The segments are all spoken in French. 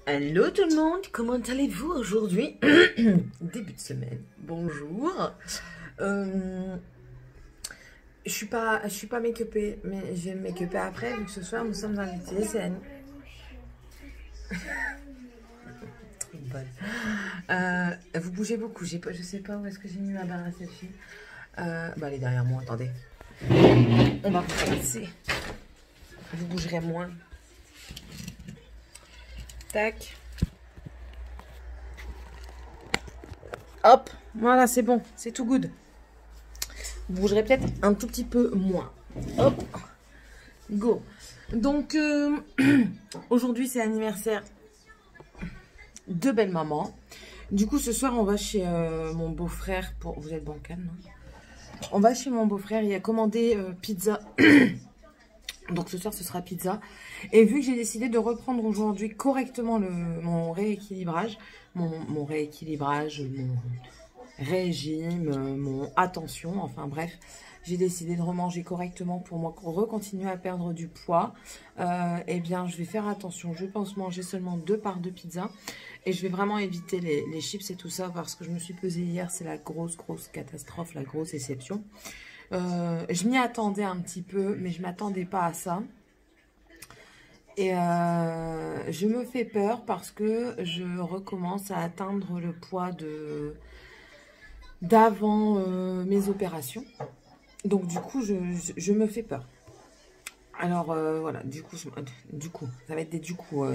Hello tout le monde, comment allez-vous aujourd'hui? Début de semaine, bonjour. Je suis pas make-upée, mais je vais me make-upper après, vu que ce soir nous sommes invités, c'est Annie. Trop bonne. Vous bougez beaucoup, je sais pas où est-ce que j'ai mis ma barre à selfie. Bah elle est derrière moi, attendez. On va recommencer. Vous bougerez moins. Tac. Hop, voilà, c'est bon, c'est tout good. Vous bougerez peut-être un tout petit peu moins. Hop, go. Donc, aujourd'hui, c'est l'anniversaire de belle-maman. Du coup, ce soir, on va chez mon beau-frère pour... Vous êtes bancal, non? On va chez mon beau-frère, il a commandé pizza. Donc, ce soir, ce sera pizza. Et vu que j'ai décidé de reprendre aujourd'hui correctement mon rééquilibrage, mon rééquilibrage, mon régime, mon attention, enfin bref, j'ai décidé de remanger correctement pour moi recontinuer à perdre du poids. Eh bien, je vais faire attention. Je pense manger seulement 2 parts de pizza. Et je vais vraiment éviter les chips et tout ça parce que je me suis pesée hier. C'est la grosse catastrophe, la grosse déception. Je m'y attendais un petit peu, mais je ne m'attendais pas à ça. Et je me fais peur parce que je recommence à atteindre le poids d'avant mes opérations. Donc du coup, je me fais peur. Alors voilà, du coup, ça va être des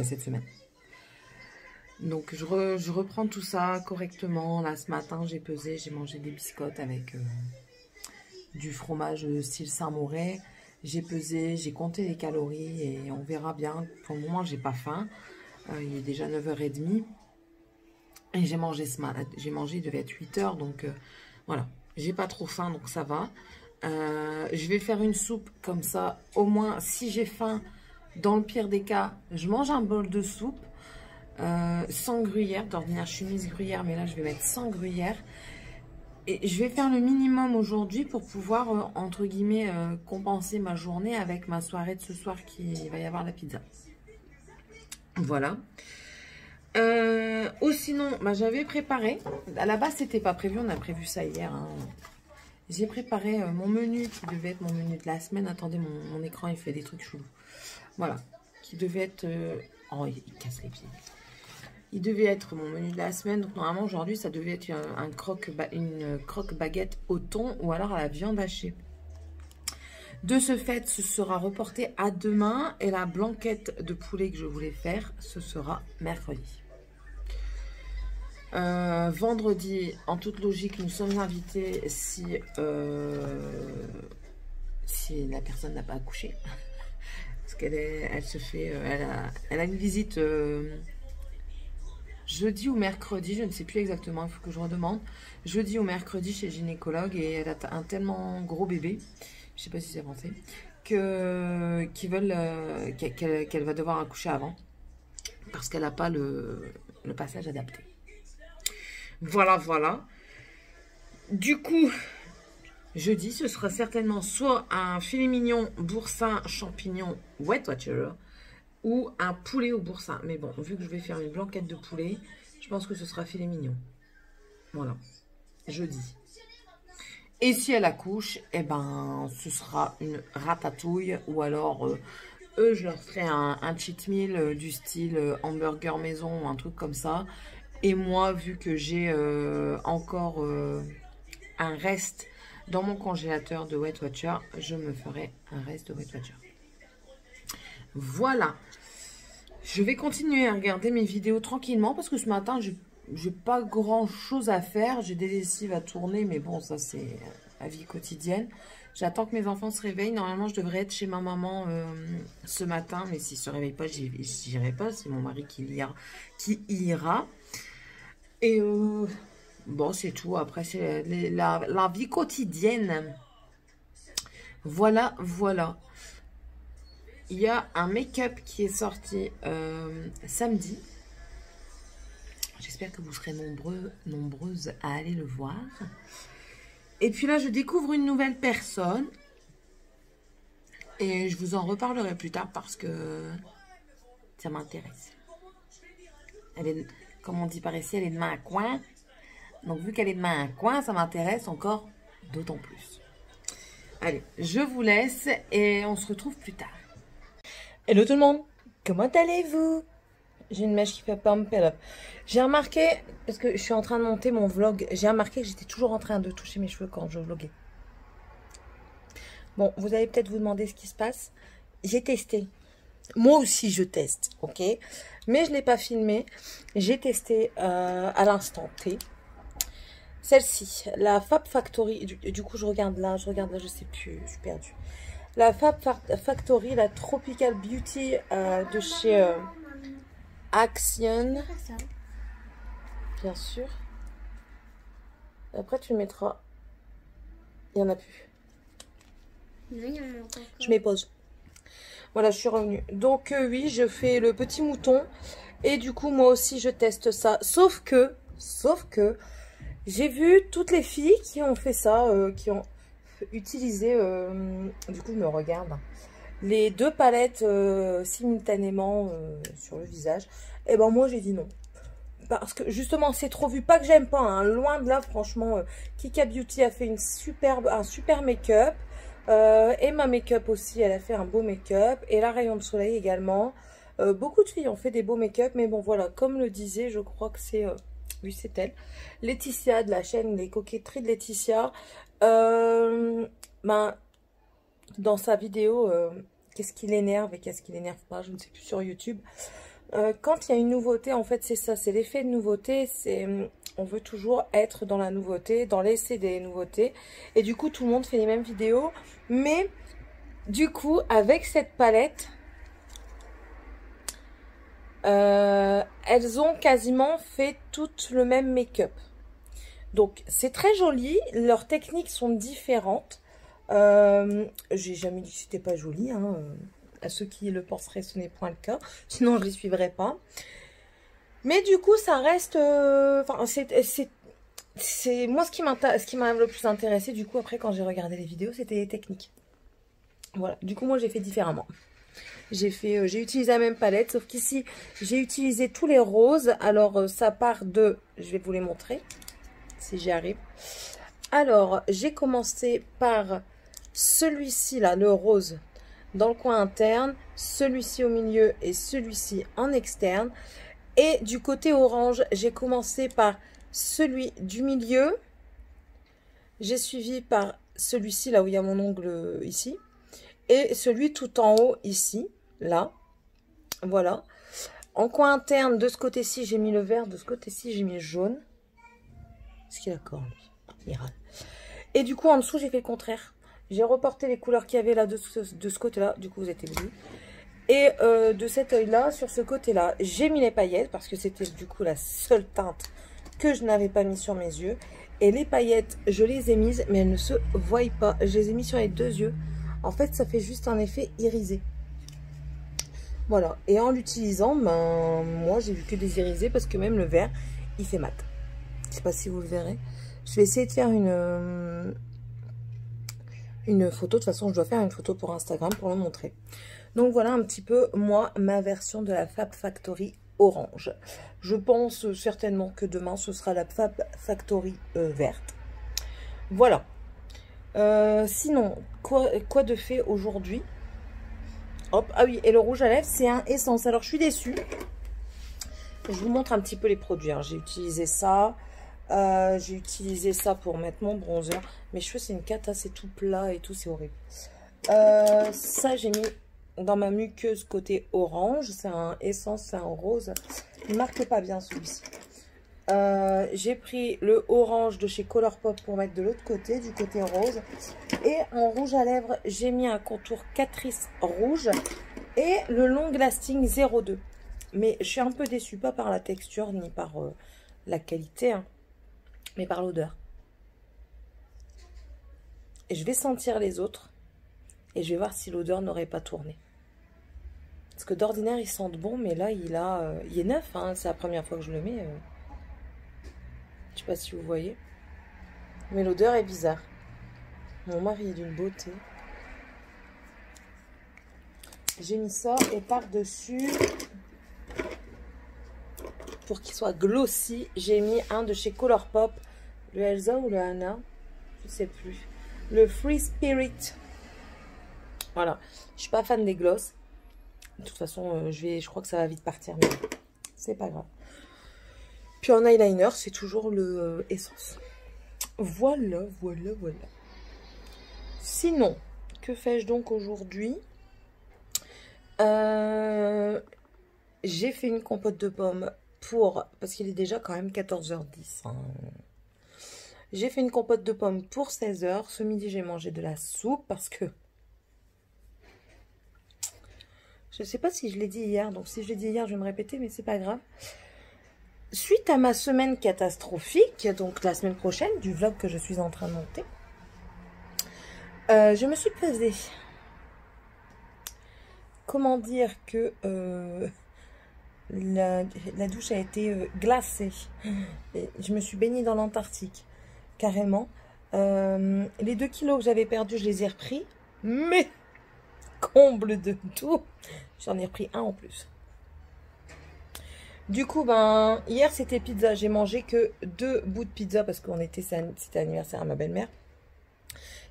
cette semaine. Donc je reprends tout ça correctement. Là, ce matin, j'ai pesé, j'ai mangé des biscottes avec... du fromage style Saint-Mauré. J'ai pesé, j'ai compté les calories et on verra bien. Pour le moment, j'ai pas faim. Il est déjà 9h30. Et j'ai mangé ce matin. Il devait être 8h. Donc voilà. J'ai pas trop faim, donc ça va. Je vais faire une soupe comme ça. Au moins, si j'ai faim, dans le pire des cas, je mange un bol de soupe. Sans gruyère. D'ordinaire, je suis mise gruyère, mais là, je vais mettre sans gruyère. Et je vais faire le minimum aujourd'hui pour pouvoir, entre guillemets, compenser ma journée avec ma soirée de ce soir qui va y avoir la pizza. Voilà. Sinon, bah, j'avais préparé. À la base, c'était pas prévu. On a prévu ça hier. Hein. J'ai préparé mon menu qui devait être mon menu de la semaine. Attendez, mon écran, il fait des trucs chelous. Voilà. Qui devait être... Oh, il casse les pieds. Il devait être mon menu de la semaine. Donc, normalement, aujourd'hui, ça devait être une croque baguette au thon ou alors à la viande hachée. De ce fait, ce sera reporté à demain. Et la blanquette de poulet que je voulais faire, ce sera mercredi. Vendredi, en toute logique, nous sommes invités si la personne n'a pas accouché. Parce qu'elle elle a une visite... jeudi ou mercredi, je ne sais plus exactement, il faut que je redemande. Jeudi ou mercredi chez le gynécologue et elle a un tellement gros bébé, je ne sais pas si c'est avancé, qu'elle va devoir accoucher avant parce qu'elle n'a pas le passage adapté. Voilà, voilà. Du coup, jeudi, ce sera certainement soit un filet mignon, boursin, champignon, Weight Watchers, ou un poulet au boursin. Mais bon, vu que je vais faire une blanquette de poulet, je pense que ce sera filet mignon. Voilà, jeudi. Et si elle accouche, eh ben, ce sera une ratatouille. Ou alors, je leur ferai un cheat meal du style hamburger maison ou un truc comme ça. Et moi, vu que j'ai encore un reste dans mon congélateur de Weight Watcher, je me ferai un reste de Weight Watcher. Voilà. Je vais continuer à regarder mes vidéos tranquillement parce que ce matin, j'ai pas grand chose à faire. J'ai des lessives à tourner, mais bon, ça c'est la vie quotidienne. J'attends que mes enfants se réveillent. Normalement, je devrais être chez ma maman ce matin, mais s'ils ne se réveillent pas, j'irai pas. C'est mon mari qui ira. Et bon, c'est tout. Après, c'est la vie quotidienne. Voilà, voilà. Il y a un make-up qui est sorti samedi. J'espère que vous serez nombreuses à aller le voir. Et puis là, je découvre une nouvelle personne. Et je vous en reparlerai plus tard parce que ça m'intéresse. Elle est, comme on dit par ici, elle est de main à coin. Donc, vu qu'elle est de main à coin, ça m'intéresse encore d'autant plus. Allez, je vous laisse et on se retrouve plus tard. Hello tout le monde, comment allez-vous? J'ai une mèche qui fait pump it up. J'ai remarqué, parce que je suis en train de monter mon vlog, j'ai remarqué que j'étais toujours en train de toucher mes cheveux quand je vloguais. Bon, vous allez peut-être vous demander ce qui se passe. J'ai testé. Moi aussi, je teste, ok? Mais je ne l'ai pas filmé. J'ai testé à l'instant T. Celle-ci, la Fab Factory. Du coup, je regarde là, je sais plus, je suis perdue. La Fab Factory, la Tropical Beauty de chez Action. Bien sûr. Après, tu le mettras. Il n'y en a plus. Non, il y en a encore. Je mets pause. Voilà, je suis revenue. Donc, oui, je fais le petit mouton. Et du coup, moi aussi, je teste ça. Sauf que, j'ai vu toutes les filles qui ont fait ça, qui ont utilisé, du coup, je me regarde, les deux palettes simultanément sur le visage. Et ben moi, j'ai dit non. Parce que justement, c'est trop vu. Pas que j'aime pas, hein. Loin de là, franchement, Kika Beauty a fait un super make-up. Et ma make-up aussi, elle a fait un beau make-up. Et la Rayon de Soleil également. Beaucoup de filles ont fait des beaux make-up. Mais bon, voilà, comme le disait, je crois que c'est... oui, c'est elle. Laetitia de la chaîne Les Coquetteries de Laetitia. Ben, dans sa vidéo, qu'est-ce qui l'énerve et qu'est-ce qui l'énerve pas, je ne sais plus, sur YouTube. Quand il y a une nouveauté, en fait, c'est ça. C'est l'effet de nouveauté. C'est... on veut toujours être dans la nouveauté, dans l'essai des nouveautés. Et du coup, tout le monde fait les mêmes vidéos. Mais, du coup, avec cette palette, elles ont quasiment fait toutes le même make-up. Donc, c'est très joli. Leurs techniques sont différentes. J'ai jamais dit que c'était pas joli. Hein. À ceux qui le penseraient, ce n'est point le cas. Sinon, je les suivrais pas. Mais du coup, ça reste... enfin, c'est moi, ce qui m'a le plus intéressé, du coup, après, quand j'ai regardé les vidéos, c'était les techniques. Voilà. Du coup, moi, j'ai fait différemment. J'ai utilisé la même palette, sauf qu'ici, j'ai utilisé tous les roses. Alors, ça part de... je vais vous les montrer, si j'y arrive. Alors, j'ai commencé par celui-ci, là, le rose, dans le coin interne. Celui-ci au milieu et celui-ci en externe. Et du côté orange, j'ai commencé par celui du milieu. J'ai suivi par celui-ci, là où il y a mon ongle ici. Et celui tout en haut ici, là. Voilà. En coin interne, de ce côté-ci, j'ai mis le vert. De ce côté-ci, j'ai mis le jaune. Est-ce qu'il est d'accord, lui? Il râle. Et du coup, en dessous, j'ai fait le contraire. J'ai reporté les couleurs qu'il y avait là de ce côté-là. Du coup, vous êtes bleu. Et de cet œil-là, sur ce côté-là, j'ai mis les paillettes. Parce que c'était du coup la seule teinte que je n'avais pas mis sur mes yeux. Et les paillettes, je les ai mises, mais elles ne se voient pas. Je les ai mis sur les deux yeux. En fait, ça fait juste un effet irisé. Voilà. Et en l'utilisant, ben, moi, j'ai vu que des irisés. Parce que même le vert, il fait mat. Je sais pas si vous le verrez. Je vais essayer de faire une photo. De toute façon, je dois faire une photo pour Instagram pour le montrer. Donc voilà un petit peu, moi, ma version de la Fab Factory orange. Je pense certainement que demain, ce sera la Fab Factory verte. Voilà. Sinon, quoi de fait aujourd'hui? Hop, ah oui, et le rouge à lèvres, c'est un Essence. Alors, je suis déçue. Je vous montre un petit peu les produits. Hein. J'ai utilisé ça. J'ai utilisé ça pour mettre mon bronzer. Mes cheveux, c'est une cata, c'est tout plat et tout, c'est horrible. Ça, j'ai mis dans ma muqueuse côté orange. C'est un Essence, c'est un rose. Il ne marque pas bien celui-ci. J'ai pris le orange de chez Colourpop pour mettre de l'autre côté, du côté rose. Et en rouge à lèvres, j'ai mis un contour Catrice rouge et le Long Lasting 02. Mais je suis un peu déçue, pas par la texture ni par la qualité, hein, mais par l'odeur. Et je vais sentir les autres et je vais voir si l'odeur n'aurait pas tourné. Parce que d'ordinaire, ils sentent bon, mais là, il est neuf. Hein, c'est la première fois que je le mets. Je sais pas si vous voyez. Mais l'odeur est bizarre. Mon mari est d'une beauté. J'ai mis ça et par-dessus, pour qu'il soit glossy, j'ai mis un de chez Colourpop. Le Elsa ou le Anna, je sais plus. Le Free Spirit. Voilà, je suis pas fan des gloss. De toute façon, je crois que ça va vite partir, mais c'est pas grave. Puis en eyeliner, c'est toujours le Essence. Voilà, voilà, voilà. Sinon, que fais-je donc aujourd'hui? J'ai fait une compote de pommes parce qu'il est déjà quand même 14h10. Hein. J'ai fait une compote de pommes pour 16h. Ce midi, j'ai mangé de la soupe parce que... Je ne sais pas si je l'ai dit hier. Donc, si je l'ai dit hier, je vais me répéter, mais c'est pas grave. Suite à ma semaine catastrophique, donc la semaine prochaine, du vlog que je suis en train de monter, je me suis pesée. Comment dire que la douche a été glacée. Et je me suis baignée dans l'Antarctique, carrément. Les 2 kilos que j'avais perdus, je les ai repris. Mais, comble de tout, j'en ai repris un en plus. Du coup, ben, hier c'était pizza. J'ai mangé que 2 bouts de pizza parce qu'on c'était l'anniversaire à ma belle-mère.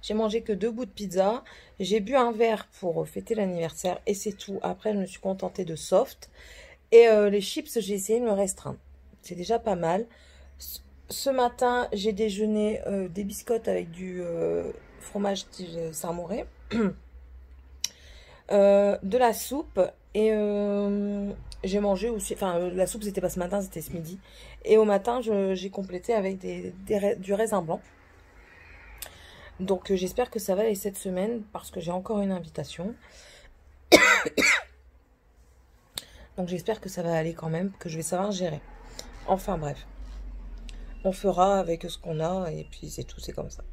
J'ai mangé que 2 bouts de pizza. J'ai bu un verre pour fêter l'anniversaire et c'est tout. Après, je me suis contentée de soft. Et les chips, j'ai essayé de me restreindre. C'est déjà pas mal. Ce matin, j'ai déjeuné des biscottes avec du fromage Saint-Mauré. De la soupe. Et j'ai mangé aussi... Enfin, la soupe, c'était pas ce matin, c'était ce midi. Et au matin, j'ai complété avec du raisin blanc. Donc, j'espère que ça va aller cette semaine parce que j'ai encore une invitation. Donc, j'espère que ça va aller quand même, que je vais savoir gérer. Enfin, bref. On fera avec ce qu'on a et puis c'est tout, c'est comme ça.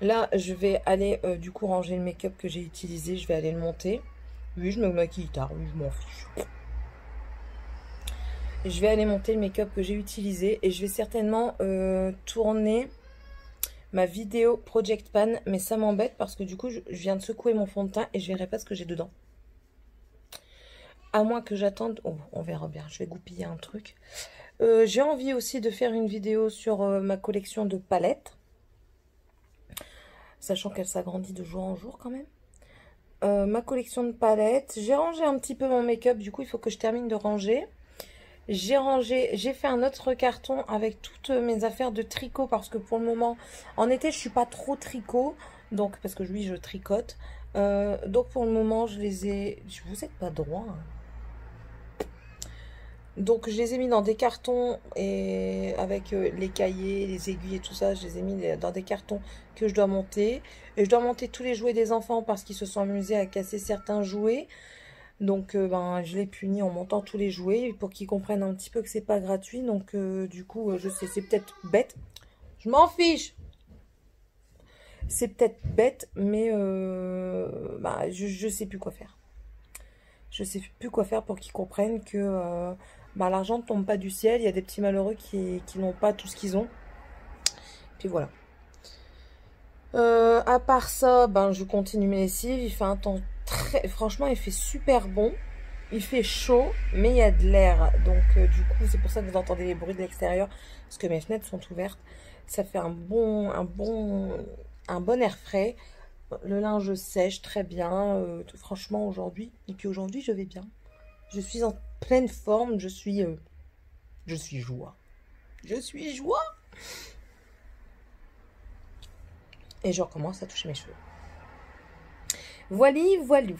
Là, je vais aller du coup ranger le make-up que j'ai utilisé. Je vais aller le monter. Oui, je me maquille tard. Oui, je m'en fiche. Je vais aller monter le make-up que j'ai utilisé et je vais certainement tourner ma vidéo Project Pan, mais ça m'embête parce que du coup je viens de secouer mon fond de teint et je verrai pas ce que j'ai dedans. À moins que j'attende, oh, on verra bien, je vais goupiller un truc. J'ai envie aussi de faire une vidéo sur ma collection de palettes, sachant qu'elle s'agrandit de jour en jour quand même. Ma collection de palettes, j'ai rangé un petit peu mon make-up, du coup il faut que je termine de ranger. J'ai fait un autre carton avec toutes mes affaires de tricot parce que pour le moment, en été, je suis pas trop tricot. Donc, parce que oui, je tricote. Donc, pour le moment, je les ai... Vous êtes pas droit. Hein. Donc, je les ai mis dans des cartons et avec les cahiers, les aiguilles et tout ça. Je les ai mis dans des cartons que je dois monter. Et je dois monter tous les jouets des enfants parce qu'ils se sont amusés à casser certains jouets. Donc, ben, je les punis en montant tous les jouets pour qu'ils comprennent un petit peu que c'est pas gratuit. Donc, du coup, je sais, c'est peut-être bête. Je m'en fiche. C'est peut-être bête, mais bah, je sais plus quoi faire. Je sais plus quoi faire pour qu'ils comprennent que bah, l'argent ne tombe pas du ciel. Il y a des petits malheureux qui n'ont pas tout ce qu'ils ont. Puis voilà. À part ça, ben, je continue mes lessives. Il fait un temps franchement, il fait super bon. Il fait chaud, mais il y a de l'air. Donc, du coup, c'est pour ça que vous entendez les bruits de l'extérieur. Parce que mes fenêtres sont ouvertes. Ça fait un bon air frais. Le linge sèche très bien. Franchement, aujourd'hui. Et puis aujourd'hui, je vais bien. Je suis en pleine forme. Je suis joie. Je suis joie. Et je recommence à toucher mes cheveux. Voili, voilou.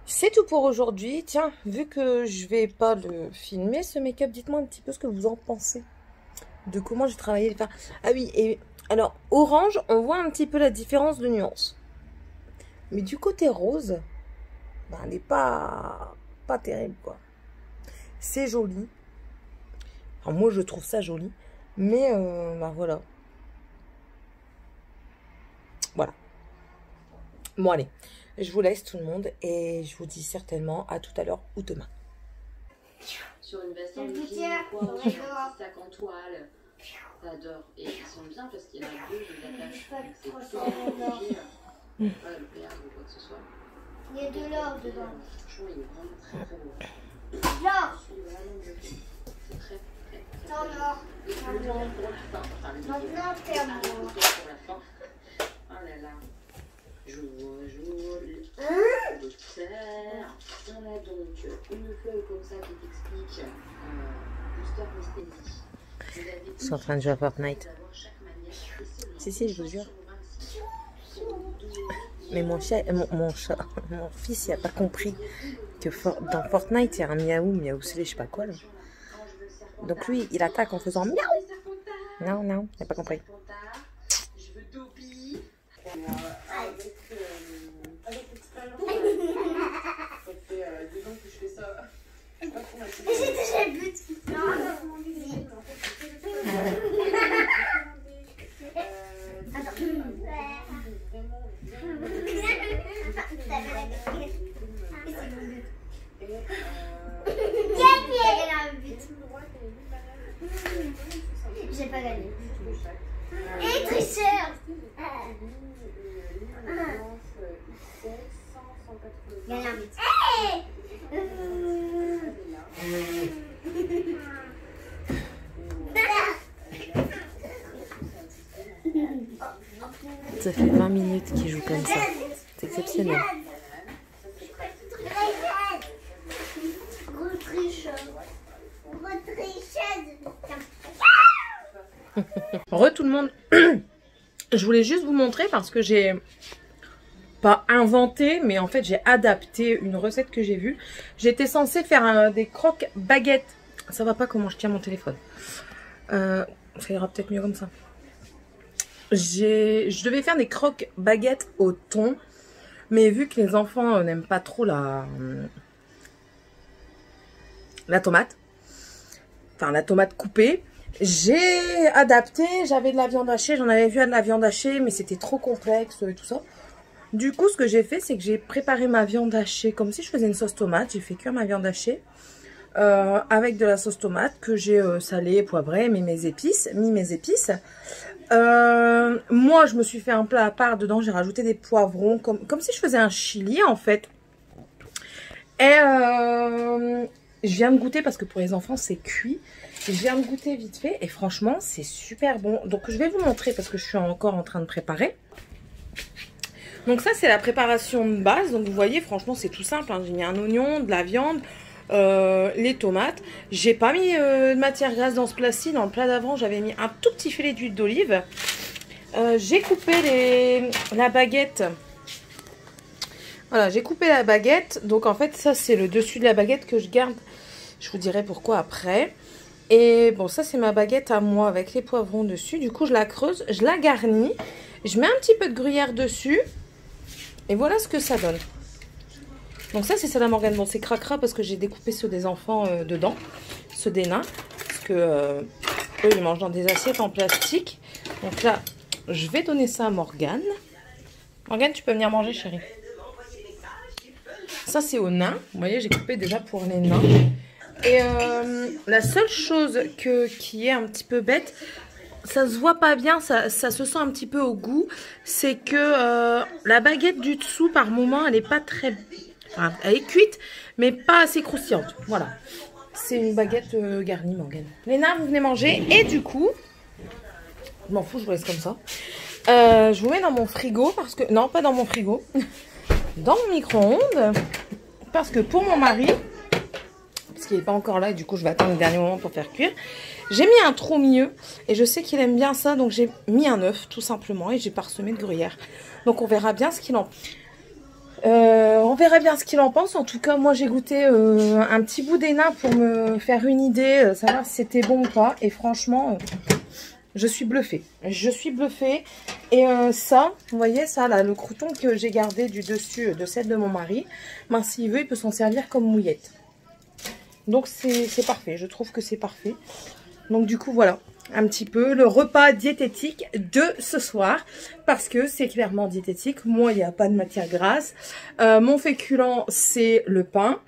C'est tout pour aujourd'hui. Tiens, vu que je vais pas le filmer, ce make-up, dites-moi un petit peu ce que vous en pensez. De comment j'ai travaillé les fards. Ah oui, et alors, orange, on voit un petit peu la différence de nuance. Mais du côté rose, ben, elle n'est pas terrible, quoi. C'est joli. Enfin, moi, je trouve ça joli. Mais, ben, voilà. Voilà. Bon, allez. Je vous laisse tout le monde et je vous dis certainement à tout à l'heure ou demain. Sur une veste en jean, sac en toile. J'adore. Et ils sont bien parce qu'il y en a deux, je les attache. C'est tout voilà, le péage ou quoi que ce soit. Il y a de l'or dedans. Franchement, il est vraiment très très beau. L'or. Maintenant, c'est à moi. Oh là là. On a donc une feuille comme ça qui t'explique booster anesthésie. Ils sont en train de jouer à Fortnite. Si, si, je vous jure. Mais mon fils, il n'a pas compris que dans Fortnite, il y a un miaou, je sais pas quoi. Là. Donc lui, il attaque en faisant miaou. Non, non, il n'a pas compris. Je veux Dobby. Ça fait 2 ans que je fais ça. Je sais pas trop ma Mais j'ai déjà le but. Non, j'ai pas gagné. Et tricheur. Gagné un but. Ça fait 20 minutes qu'il joue comme ça. C'est exceptionnel. Gros tricheur. Gros tricheuse. Re tout le monde. Je voulais juste vous montrer parce que j'ai pas inventé, mais en fait j'ai adapté une recette que j'ai vue. J'étais censée faire des croques baguettes. Ça va pas comment je tiens mon téléphone. Ça ira peut-être mieux comme ça. Je devais faire des croques baguettes au thon, mais vu que les enfants n'aiment pas trop la tomate, enfin la tomate coupée, j'ai adapté. J'avais de la viande hachée, j'en avais vu de la viande hachée, mais c'était trop complexe et tout ça. Du coup, ce que j'ai fait, c'est que j'ai préparé ma viande hachée comme si je faisais une sauce tomate. J'ai fait cuire ma viande hachée avec de la sauce tomate que j'ai salée, poivrée, mis mes épices. Moi, je me suis fait un plat à part. Dedans, j'ai rajouté des poivrons comme si je faisais un chili en fait. Et je viens de goûter parce que pour les enfants, c'est cuit. Je viens de goûter vite fait et franchement, c'est super bon. Donc, je vais vous montrer parce que je suis encore en train de préparer. Donc ça, c'est la préparation de base. Donc, vous voyez, franchement, c'est tout simple. Hein. J'ai mis un oignon, de la viande, les tomates. J'ai pas mis de matière grasse dans ce plat-ci. Dans le plat d'avant, j'avais mis un tout petit filet d'huile d'olive. J'ai coupé la baguette. Voilà, j'ai coupé la baguette. Donc, en fait, ça, c'est le dessus de la baguette que je garde. Je vous dirai pourquoi après. Et bon, ça, c'est ma baguette à moi avec les poivrons dessus. Du coup, je la creuse, je la garnis. Je mets un petit peu de gruyère dessus. Et voilà ce que ça donne. Donc ça, c'est salade Morgane. Bon, c'est cracra parce que j'ai découpé ceux des enfants dedans. Ceux des nains. Parce que eux, ils mangent dans des assiettes en plastique. Donc là, je vais donner ça à Morgane. Morgane, tu peux venir manger, chérie. Ça, c'est aux nains. Vous voyez, j'ai coupé déjà pour les nains. Et la seule chose qui est un petit peu bête, ça se voit pas bien, ça se sent un petit peu au goût, c'est que la baguette du dessous, par moment, elle est pas très... Enfin, elle est cuite, mais pas assez croustillante. Voilà. C'est une baguette garnie, Morgane. Léna, vous venez manger. Et du coup, je m'en fous, je vous laisse comme ça. Je vous mets dans mon frigo, parce que... Non, pas dans mon frigo. Dans mon micro-ondes. Parce que pour mon mari... Parce qu'il n'est pas encore là et du coup je vais attendre le dernier moment pour faire cuire. J'ai mis un trou au milieu et je sais qu'il aime bien ça, donc j'ai mis un œuf tout simplement et j'ai parsemé de gruyère. Donc on verra bien ce qu'il en pense. En tout cas, moi j'ai goûté un petit bout des nains pour me faire une idée, savoir si c'était bon ou pas. Et franchement, je suis bluffée. Je suis bluffée. Et ça, vous voyez ça là, le crouton que j'ai gardé du dessus de celle de mon mari, ben, s'il veut, il peut s'en servir comme mouillette. Donc c'est parfait, je trouve que c'est parfait. Donc du coup voilà, un petit peu le repas diététique de ce soir. Parce que c'est clairement diététique, moi il n'y a pas de matière grasse. Mon féculent c'est le pain.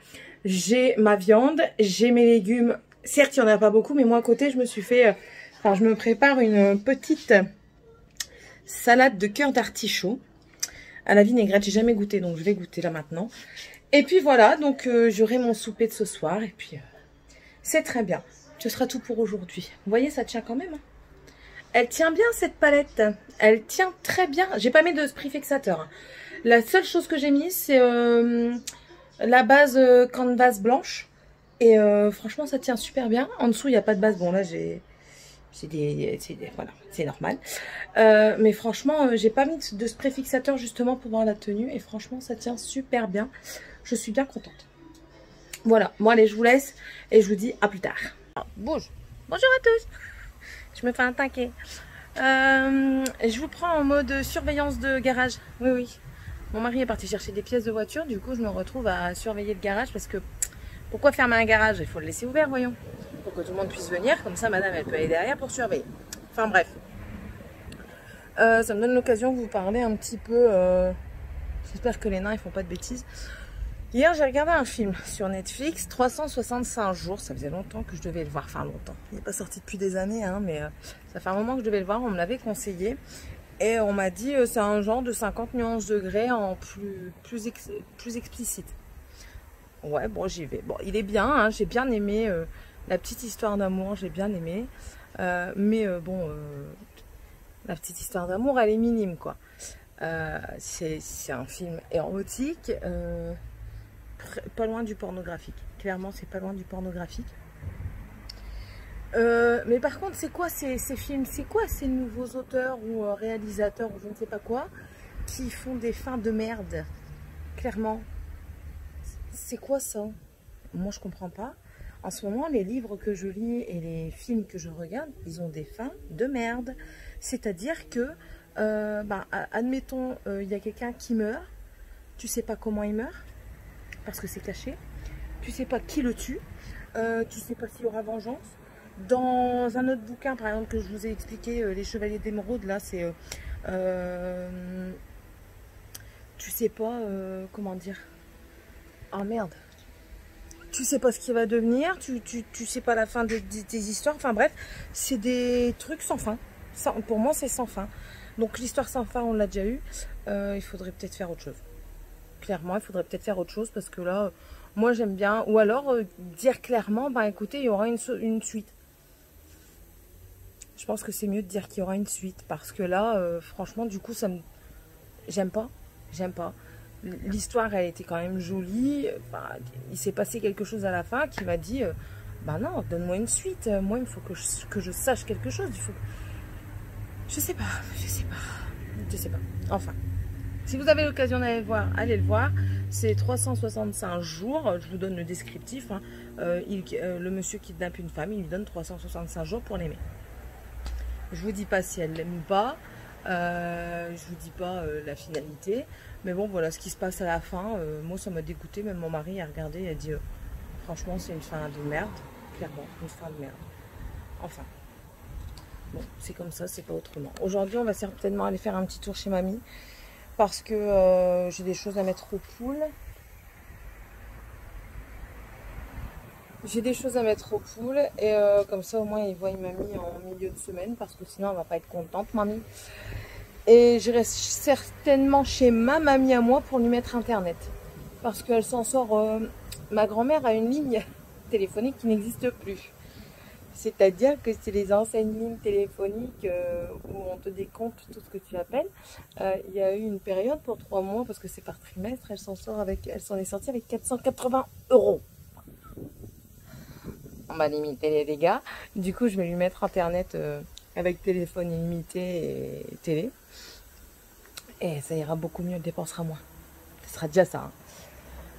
J'ai ma viande, j'ai mes légumes. Certes il n'y en a pas beaucoup, mais moi à côté je me suis fait... Enfin je me prépare une petite salade de cœur d'artichaut. À la vinaigrette, j'ai jamais goûté donc je vais goûter là maintenant. Et puis voilà, donc j'aurai mon souper de ce soir et puis c'est très bien. ce sera tout pour aujourd'hui. Vous voyez, ça tient quand même. Hein. Elle tient bien cette palette. Elle tient très bien. J'ai pas mis de spray fixateur. Hein. La seule chose que j'ai mis, c'est la base canvas blanche. Et franchement, ça tient super bien. En dessous, il n'y a pas de base. Bon, là, voilà, c'est normal. Mais franchement, j'ai pas mis de spray fixateur justement pour voir la tenue. Et franchement, ça tient super bien. Je suis bien contente. Voilà, bon allez, je vous laisse et je vous dis à plus tard. Bouge. Bonjour à tous. Je me fais un taquet. Je vous prends en mode surveillance de garage. Oui, oui. Mon mari est parti chercher des pièces de voiture. Du coup, je me retrouve à surveiller le garage parce que pourquoi fermer un garage? Il faut le laisser ouvert, voyons. Pour que tout le monde puisse venir. Comme ça, madame, elle peut aller derrière pour surveiller. Enfin, bref. Ça me donne l'occasion de vous parler un petit peu. J'espère que les nains, ils font pas de bêtises. Hier, j'ai regardé un film sur Netflix, 365 jours. Ça faisait longtemps que je devais le voir. Enfin, longtemps. Il n'est pas sorti depuis des années, hein, mais ça fait un moment que je devais le voir. On me l'avait conseillé. Et on m'a dit c'est un genre de 50 nuances degrés en plus explicite. Ouais, bon, j'y vais. Bon, il est bien. Hein, j'ai bien aimé la petite histoire d'amour. J'ai bien aimé. Mais bon, la petite histoire d'amour, elle est minime, quoi. C'est un film érotique. Pas loin du pornographique. Clairement, c'est pas loin du pornographique. Mais par contre, c'est quoi ces films? C'est quoi ces nouveaux auteurs ou réalisateurs ou je ne sais pas quoi qui font des fins de merde? Clairement. C'est quoi ça? Moi, je comprends pas. En ce moment, les livres que je lis et les films que je regarde, ils ont des fins de merde. C'est-à-dire que, admettons, il y a quelqu'un qui meurt. Tu sais pas comment il meurt. Parce que c'est caché, tu sais pas qui le tue, tu sais pas s'il y aura vengeance. Dans un autre bouquin, par exemple, que je vous ai expliqué, Les Chevaliers d'Émeraude, là, c'est... tu sais pas, comment dire... Oh merde. Tu sais pas ce qu'il va devenir, tu sais pas la fin de tes histoires, enfin bref, c'est des trucs sans fin. Ça, pour moi, c'est sans fin. Donc l'histoire sans fin, on l'a déjà eu, il faudrait peut-être faire autre chose. Clairement, il faudrait peut-être faire autre chose parce que là, moi j'aime bien. Ou alors dire clairement, bah écoutez, il y aura une suite. Je pense que c'est mieux de dire qu'il y aura une suite parce que là, franchement, du coup, ça me... J'aime pas. J'aime pas. L'histoire, elle était quand même jolie. Bah, il s'est passé quelque chose à la fin qui m'a dit, bah non, donne-moi une suite. Moi, il faut que je sache quelque chose. Il faut... Je sais pas. Enfin. Si vous avez l'occasion d'aller le voir, allez le voir. C'est 365 jours. Je vous donne le descriptif. Hein. Le monsieur kidnappe une femme. Il lui donne 365 jours pour l'aimer. Je vous dis pas si elle l'aime ou pas. Je vous dis pas la finalité. Mais bon, voilà ce qui se passe à la fin. Moi, ça m'a dégoûté. Même mon mari a regardé et a dit franchement, c'est une fin de merde. Clairement, une fin de merde. Enfin. Bon, c'est comme ça, c'est pas autrement. Aujourd'hui, on va certainement aller faire un petit tour chez mamie. Parce que j'ai des choses à mettre aux poules. Et comme ça au moins ils voient mamie en milieu de semaine parce que sinon elle va pas être contente mamie. Et je reste certainement chez ma mamie à moi pour lui mettre internet. Parce qu'elle s'en sort... ma grand-mère a une ligne téléphonique qui n'existe plus. C'est-à-dire que c'est les anciennes lignes téléphoniques où on te décompte tout ce que tu appelles. Il y a eu une période pour 3 mois, parce que c'est par trimestre, elle s'en est sortie avec 480 €. On va limiter les dégâts. Du coup, je vais lui mettre internet avec téléphone illimité et télé. Et ça ira beaucoup mieux, elle dépensera moins. Ce sera déjà ça. Hein.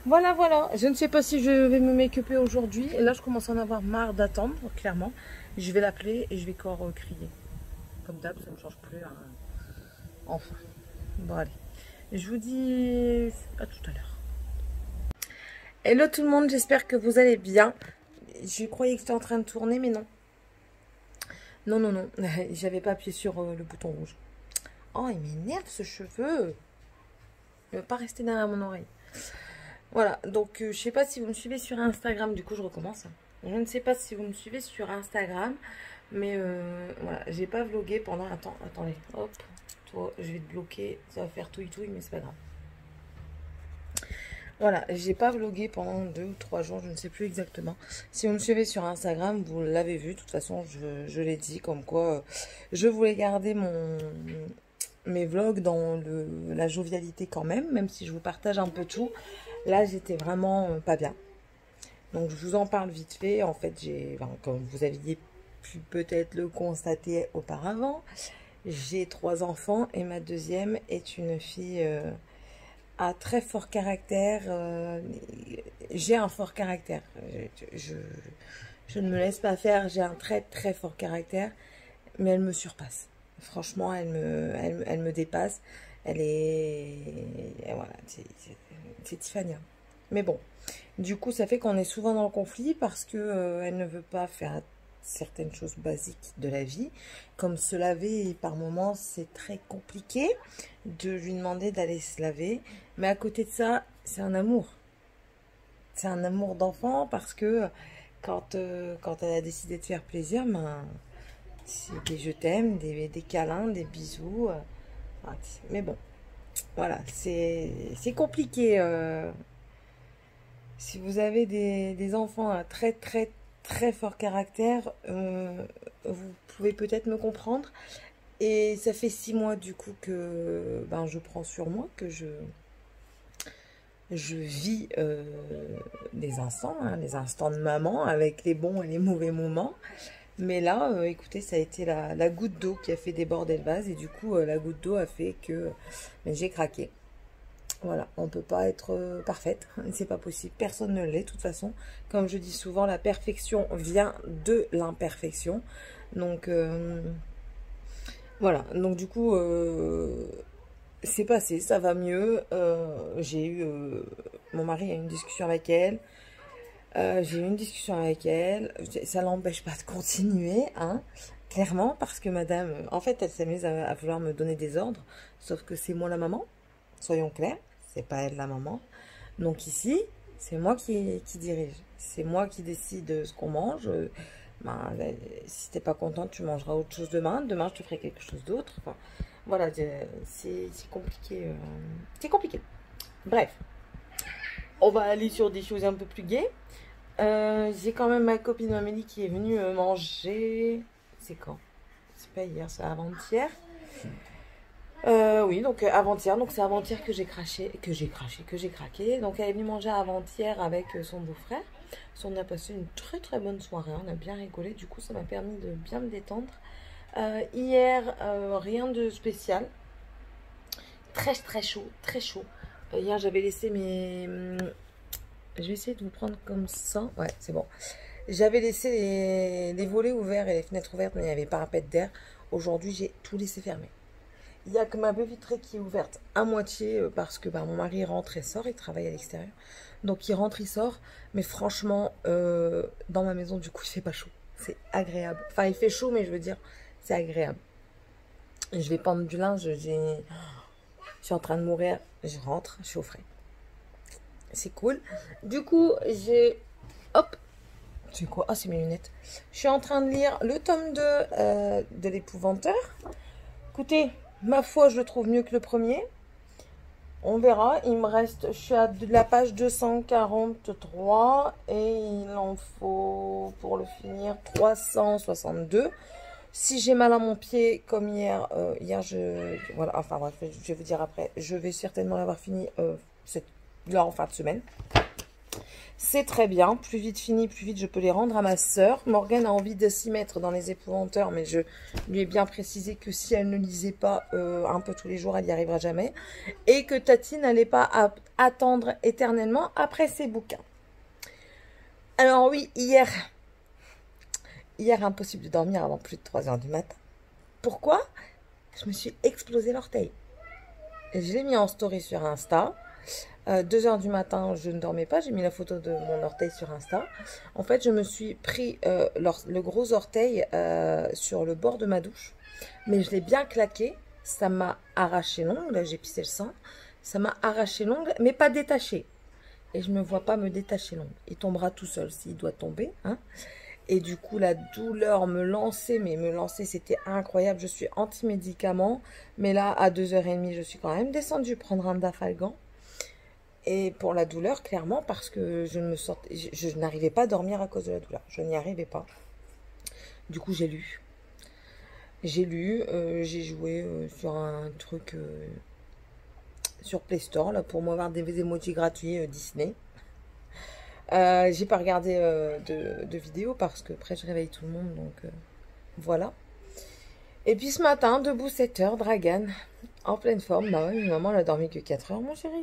Voilà, voilà. Je ne sais pas si je vais me make-upper aujourd'hui. Et là, je commence à en avoir marre d'attendre, clairement. Je vais l'appeler et je vais encore crier. Comme d'hab, ça ne change plus. Hein. Enfin. Bon, allez. Je vous dis à tout à l'heure. Hello tout le monde, j'espère que vous allez bien. Je croyais que j'étais en train de tourner, mais non. Non. J'avais pas appuyé sur le bouton rouge. Oh, il m'énerve ce cheveu. Il ne va pas rester derrière mon oreille. Voilà, donc je sais pas si vous me suivez sur Instagram, du coup je recommence. Je ne sais pas si vous me suivez sur Instagram, mais voilà, j'ai pas vlogué pendant... Attendez, hop, toi, je vais te bloquer, ça va faire touille, mais c'est pas grave. Voilà, j'ai pas vlogué pendant 2 ou 3 jours, je ne sais plus exactement. Si vous me suivez sur Instagram, vous l'avez vu. De toute façon, je l'ai dit, comme quoi je voulais garder mes vlogs dans la jovialité quand même si je vous partage un peu tout. Là, j'étais vraiment pas bien. Donc, je vous en parle vite fait. En fait, comme vous aviez pu peut-être le constater auparavant, j'ai 3 enfants et ma deuxième est une fille... à très fort caractère. J'ai un fort caractère. Je ne me laisse pas faire. J'ai un très très fort caractère, mais elle me surpasse. Franchement, elle me dépasse. Voilà, c'est Tiffany. Mais bon, du coup, ça fait qu'on est souvent dans le conflit parce que elle ne veut pas faire certaines choses basiques de la vie, comme se laver, et par moments c'est très compliqué de lui demander d'aller se laver, mais à côté de ça, c'est un amour d'enfant, parce que quand elle a décidé de faire plaisir, ben, c'est des je t'aime, des câlins, des bisous, mais bon, voilà, c'est compliqué. Si vous avez des enfants à très très très fort caractère, vous pouvez peut-être me comprendre. Et ça fait 6 mois du coup que je prends sur moi, que je vis des instants, les instants de maman, avec les bons et les mauvais moments. Mais là, écoutez, ça a été la goutte d'eau qui a fait déborder le vase, et du coup, la goutte d'eau a fait que j'ai craqué. Voilà, on ne peut pas être parfaite, c'est pas possible, personne ne l'est de toute façon. Comme je dis souvent, la perfection vient de l'imperfection. Donc, voilà, donc du coup, c'est passé, ça va mieux. J'ai eu, mon mari a eu une discussion avec elle. J'ai eu une discussion avec elle, ça l'empêche pas de continuer, hein, clairement, parce que madame, en fait, elle s'amuse à vouloir me donner des ordres, sauf que c'est moi la maman, soyons clairs. C'est pas elle la maman. Donc ici, c'est moi qui dirige. C'est moi qui décide ce qu'on mange. Si t'es pas contente, tu mangeras autre chose demain. Demain, je te ferai quelque chose d'autre. Enfin, voilà, c'est compliqué. C'est compliqué. Bref, on va aller sur des choses un peu plus gaies. J'ai quand même ma copine Amélie qui est venue manger. C'est quand? C'est pas hier, c'est avant-hier. Oui, donc avant-hier, donc c'est avant-hier que j'ai craqué. Donc elle est venue manger avant-hier avec son beau-frère. On a passé une très très bonne soirée, on a bien rigolé, du coup ça m'a permis de bien me détendre. Hier, rien de spécial. Très très chaud, très chaud. Hier j'avais laissé mes... Je vais essayer de vous prendre comme ça. Ouais, c'est bon. J'avais laissé les volets ouverts et les fenêtres ouvertes, mais il n'y avait pas un pet d'air. Aujourd'hui, j'ai tout laissé fermer. Il n'y a que ma baie vitrée qui est ouverte à moitié parce que mon mari rentre et sort, il travaille à l'extérieur. Donc il rentre, il sort. Mais franchement, dans ma maison, du coup, il fait pas chaud. C'est agréable. Enfin, il fait chaud, mais je veux dire, c'est agréable. Je vais pendre du linge, je suis en train de mourir. Je rentre, je suis au frais. C'est cool. Du coup, j'ai... Hop. C'est quoi? Ah, c'est mes lunettes. Je suis en train de lire le tome 2 de l'épouvanteur. Écoutez... Ma foi, je le trouve mieux que le premier. On verra. Il me reste... Je suis à la page 243. Et il en faut, pour le finir, 362. Si j'ai mal à mon pied, comme hier... voilà, enfin bref, je vais vous dire après. Je vais certainement l'avoir fini là en fin de semaine. C'est très bien, plus vite fini, plus vite je peux les rendre à ma soeur. Morgane a envie de s'y mettre dans les épouvanteurs, mais je lui ai bien précisé que si elle ne lisait pas un peu tous les jours, elle n'y arrivera jamais. Et que Tati n'allait pas attendre éternellement après ses bouquins. Alors oui, hier, impossible de dormir avant plus de 3 h du matin. Pourquoi? Je me suis explosé l'orteil. Je l'ai mis en story sur Insta. 2 h du matin, je ne dormais pas. J'ai mis la photo de mon orteil sur Insta. En fait, je me suis pris le gros orteil sur le bord de ma douche. Mais je l'ai bien claqué. Ça m'a arraché l'ongle. J'ai pissé le sang. Ça m'a arraché l'ongle, mais pas détaché. Et je ne me vois pas me détacher l'ongle. Il tombera tout seul s'il doit tomber. Hein. Et du coup, la douleur me lançait. Mais me lançait, c'était incroyable. Je suis anti-médicament. Mais là, à 2 h 30, je suis quand même descendue prendre un Dafalgan. Et pour la douleur, clairement, parce que je n'arrivais pas à dormir à cause de la douleur. Je n'y arrivais pas. Du coup, j'ai lu. J'ai joué sur un truc sur Play Store, là, pour m'avoir des emojis gratuits Disney. J'ai pas regardé de vidéo parce que après je réveille tout le monde, donc voilà. Et puis ce matin, debout 7 h, Dragan, en pleine forme. Bah ouais, maman elle a dormi que 4 h, mon chéri.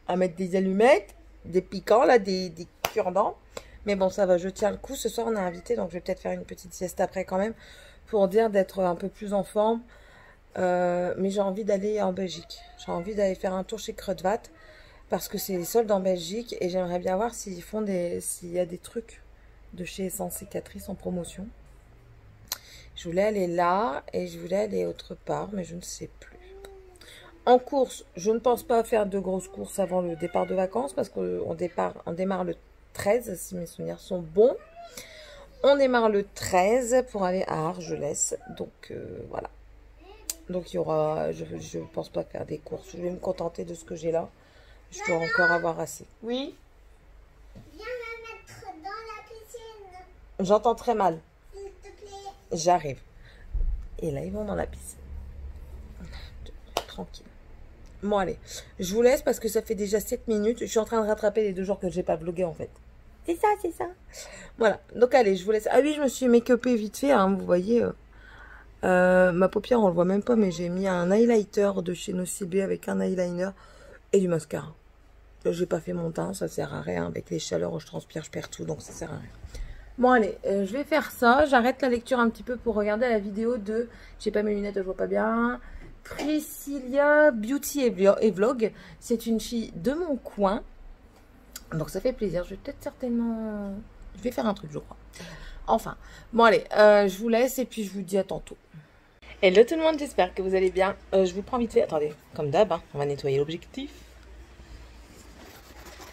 À mettre des allumettes, des piquants, là, des cure-dents. Mais bon, ça va, je tiens le coup. Ce soir, on est invité, donc je vais peut-être faire une petite sieste après quand même, pour dire d'être un peu plus en forme. Mais j'ai envie d'aller en Belgique. J'ai envie d'aller faire un tour chez Kruidvat, parce que c'est les soldes en Belgique, et j'aimerais bien voir s'il y a des trucs de chez Essence Cicatrice en promotion. Je voulais aller là, et je voulais aller autre part, mais je ne sais plus. En course, je ne pense pas faire de grosses courses avant le départ de vacances, parce qu'on démarre le 13, si mes souvenirs sont bons. On démarre le 13 pour aller à Argelès, donc voilà. Donc il y aura, je ne pense pas faire des courses, je vais me contenter de ce que j'ai là. Je dois encore avoir assez. Oui? Viens me mettre dans la piscine. J'entends très mal. S'il te plaît. J'arrive. Et là, ils vont dans la piscine. Tranquille. Bon, allez. Je vous laisse parce que ça fait déjà 7 minutes. Je suis en train de rattraper les 2 jours que je n'ai pas vlogué, en fait. C'est ça, c'est ça. Voilà. Donc, allez, je vous laisse. Ah oui, je me suis make-upée vite fait, hein, vous voyez. Ma paupière, on le voit même pas, mais j'ai mis un highlighter de chez Nocibé avec un eyeliner et du mascara. J'ai pas fait mon teint, ça sert à rien. Avec les chaleurs où je transpire, je perds tout, donc ça sert à rien. Bon, allez, je vais faire ça. J'arrête la lecture un petit peu pour regarder la vidéo de... J'ai pas mes lunettes, je vois pas bien. Priscilla Beauty et Vlog. C'est une fille de mon coin. Donc ça fait plaisir. Je vais peut-être certainement... Je vais faire un truc, je crois. Enfin, bon allez, je vous laisse et puis je vous dis à tantôt. Hello tout le monde, j'espère que vous allez bien. Je vous prends vite fait. Attendez, comme d'hab, hein, on va nettoyer l'objectif.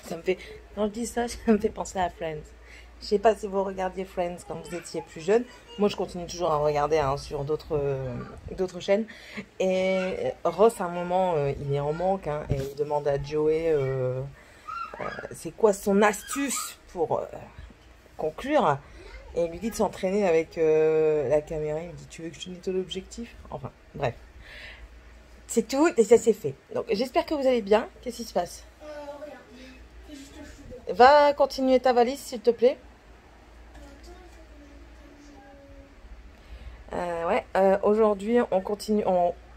Ça me fait... Quand je dis ça, ça me fait penser à Friends. Je sais pas si vous regardiez Friends quand vous étiez plus jeune. Moi, je continue toujours à regarder hein, sur d'autres chaînes. Et Ross, à un moment, il est en manque. Hein, et il demande à Joey c'est quoi son astuce pour conclure. Et il lui dit de s'entraîner avec la caméra. Il me dit, tu veux que je te nettoie l'objectif? Enfin, bref. C'est tout et ça c'est fait. Donc, j'espère que vous allez bien. Qu'est-ce qui se passe? Rien. C'est juste fou. Va continuer ta valise, s'il te plaît. Ouais, aujourd'hui, on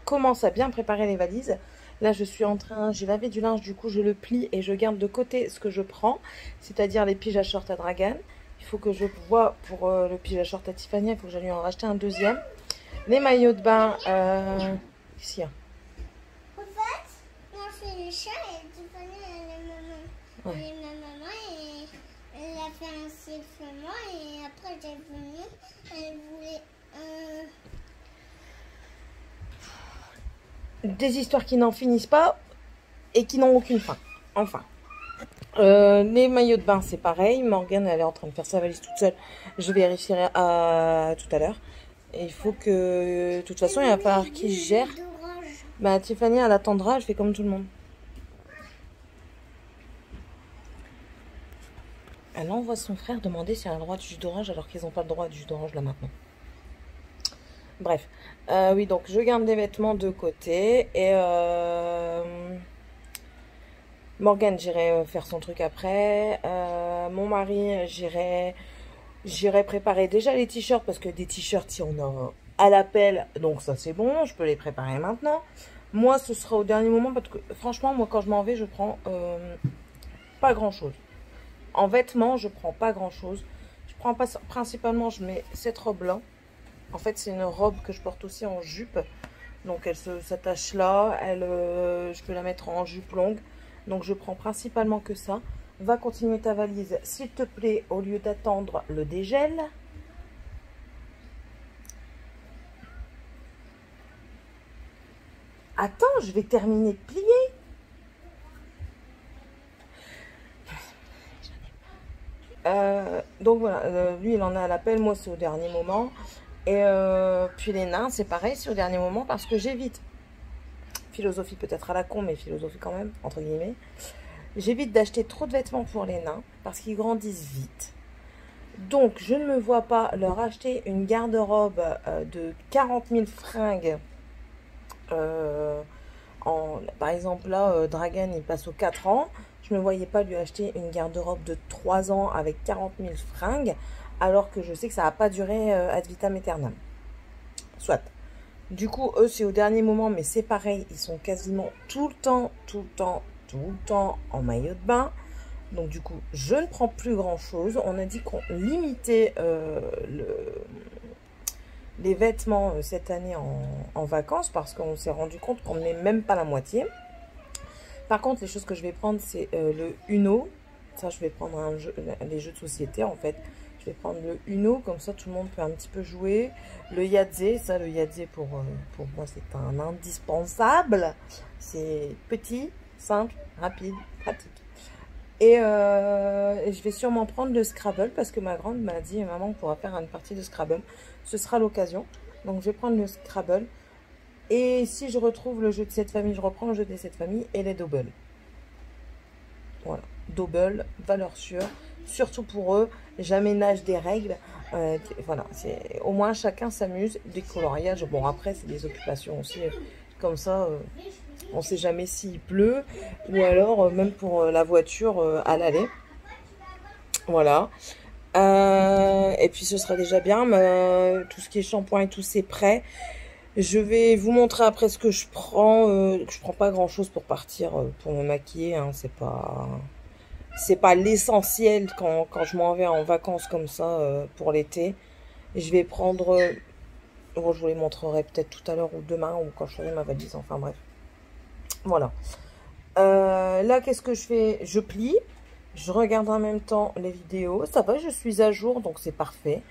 commence à bien préparer les valises. Là, je suis en train, j'ai lavé du linge, du coup, je le plie et je garde de côté ce que je prends, c'est-à-dire les piges à short à Dragan. Il faut que je vois pour le pige à short à Tiffany, il faut que j'aille en racheter un deuxième. Les maillots de bain, ici. Hein. En fait, moi, je fais le chat et Tiffany, elle est maman. Ouais. Elle est ma maman et elle a fait un sifflement et après, j'ai venu, elle voulait... Des histoires qui n'en finissent pas et qui n'ont aucune fin. Enfin. Les maillots de bain, c'est pareil. Morgane, elle est en train de faire sa valise toute seule. Je vérifierai tout à l'heure. Et il faut que... De toute façon, il va falloir qu'il gère. Bah, Tiffany, elle attendra. Elle fait comme tout le monde. Elle envoie son frère demander s'il a le droit du jus d'orange alors qu'ils n'ont pas le droit du jus d'orange là maintenant. Bref. Oui, donc je garde des vêtements de côté. Et Morgane, j'irai faire son truc après. Mon mari, j'irai préparer déjà les t-shirts parce que des t-shirts, si on a à l'appel, donc ça c'est bon, je peux les préparer maintenant. Moi, ce sera au dernier moment parce que franchement, moi quand je m'en vais, je prends pas grand-chose. En vêtements, je prends pas grand-chose. Je prends pas principalement, je mets cette robe-là. En fait, c'est une robe que je porte aussi en jupe. Donc, elle s'attache là. Je peux la mettre en jupe longue. Donc, je prends principalement que ça. Va continuer ta valise, s'il te plaît, au lieu d'attendre le dégel. Attends, je vais terminer de plier. Donc, voilà. Lui, il en a à l'appel. Moi, c'est au dernier moment. Et puis les nains, c'est pareil, c'est au dernier moment parce que j'évite. philosophie peut-être à la con, mais philosophie quand même, entre guillemets. J'évite d'acheter trop de vêtements pour les nains parce qu'ils grandissent vite. Donc, je ne me vois pas leur acheter une garde-robe de 40 000 fringues. Par exemple, là, Dragan, il passe aux 4 ans. Je ne me voyais pas lui acheter une garde-robe de 3 ans avec 40 000 fringues, alors que je sais que ça va pas durer ad vitam aeternam. Soit. Du coup, eux, c'est au dernier moment, mais c'est pareil. Ils sont quasiment tout le temps en maillot de bain. Donc, du coup, je ne prends plus grand-chose. On a dit qu'on limitait les vêtements cette année en vacances parce qu'on s'est rendu compte qu'on ne met même pas la moitié. Par contre, les choses que je vais prendre, c'est le Uno. Ça, je vais prendre les jeux de société, en fait. Je vais prendre le Uno, comme ça, tout le monde peut un petit peu jouer. Le Yahtzee, ça, le Yahtzee, pour moi, c'est un indispensable. C'est petit, simple, rapide, pratique. Et je vais sûrement prendre le Scrabble, parce que ma grande m'a dit, maman, on pourra faire une partie de Scrabble. Ce sera l'occasion. Donc, je vais prendre le Scrabble. Et si je retrouve le jeu de cette famille, je reprends le jeu de cette famille et les doubles. Voilà. Double, valeur sûre. Surtout pour eux, j'aménage des règles. Voilà. Au moins, chacun s'amuse. Des coloriages. Bon, après, c'est des occupations aussi. Comme ça, on ne sait jamais s'il pleut. Ou alors, même pour la voiture à l'aller. Voilà. Et puis, ce sera déjà bien. Mais, tout ce qui est shampoing et tout, c'est prêt. Je vais vous montrer après ce que je prends. Je prends pas grand chose pour partir, pour me maquiller. Hein. C'est pas l'essentiel quand je m'en vais en vacances comme ça pour l'été. Je vais prendre. Bon, je vous les montrerai peut-être tout à l'heure ou demain ou quand je ferai ma valise. Enfin bref. Voilà. Là, qu'est-ce que je fais? Je plie. Je regarde en même temps les vidéos. Ça va, je suis à jour, donc c'est parfait.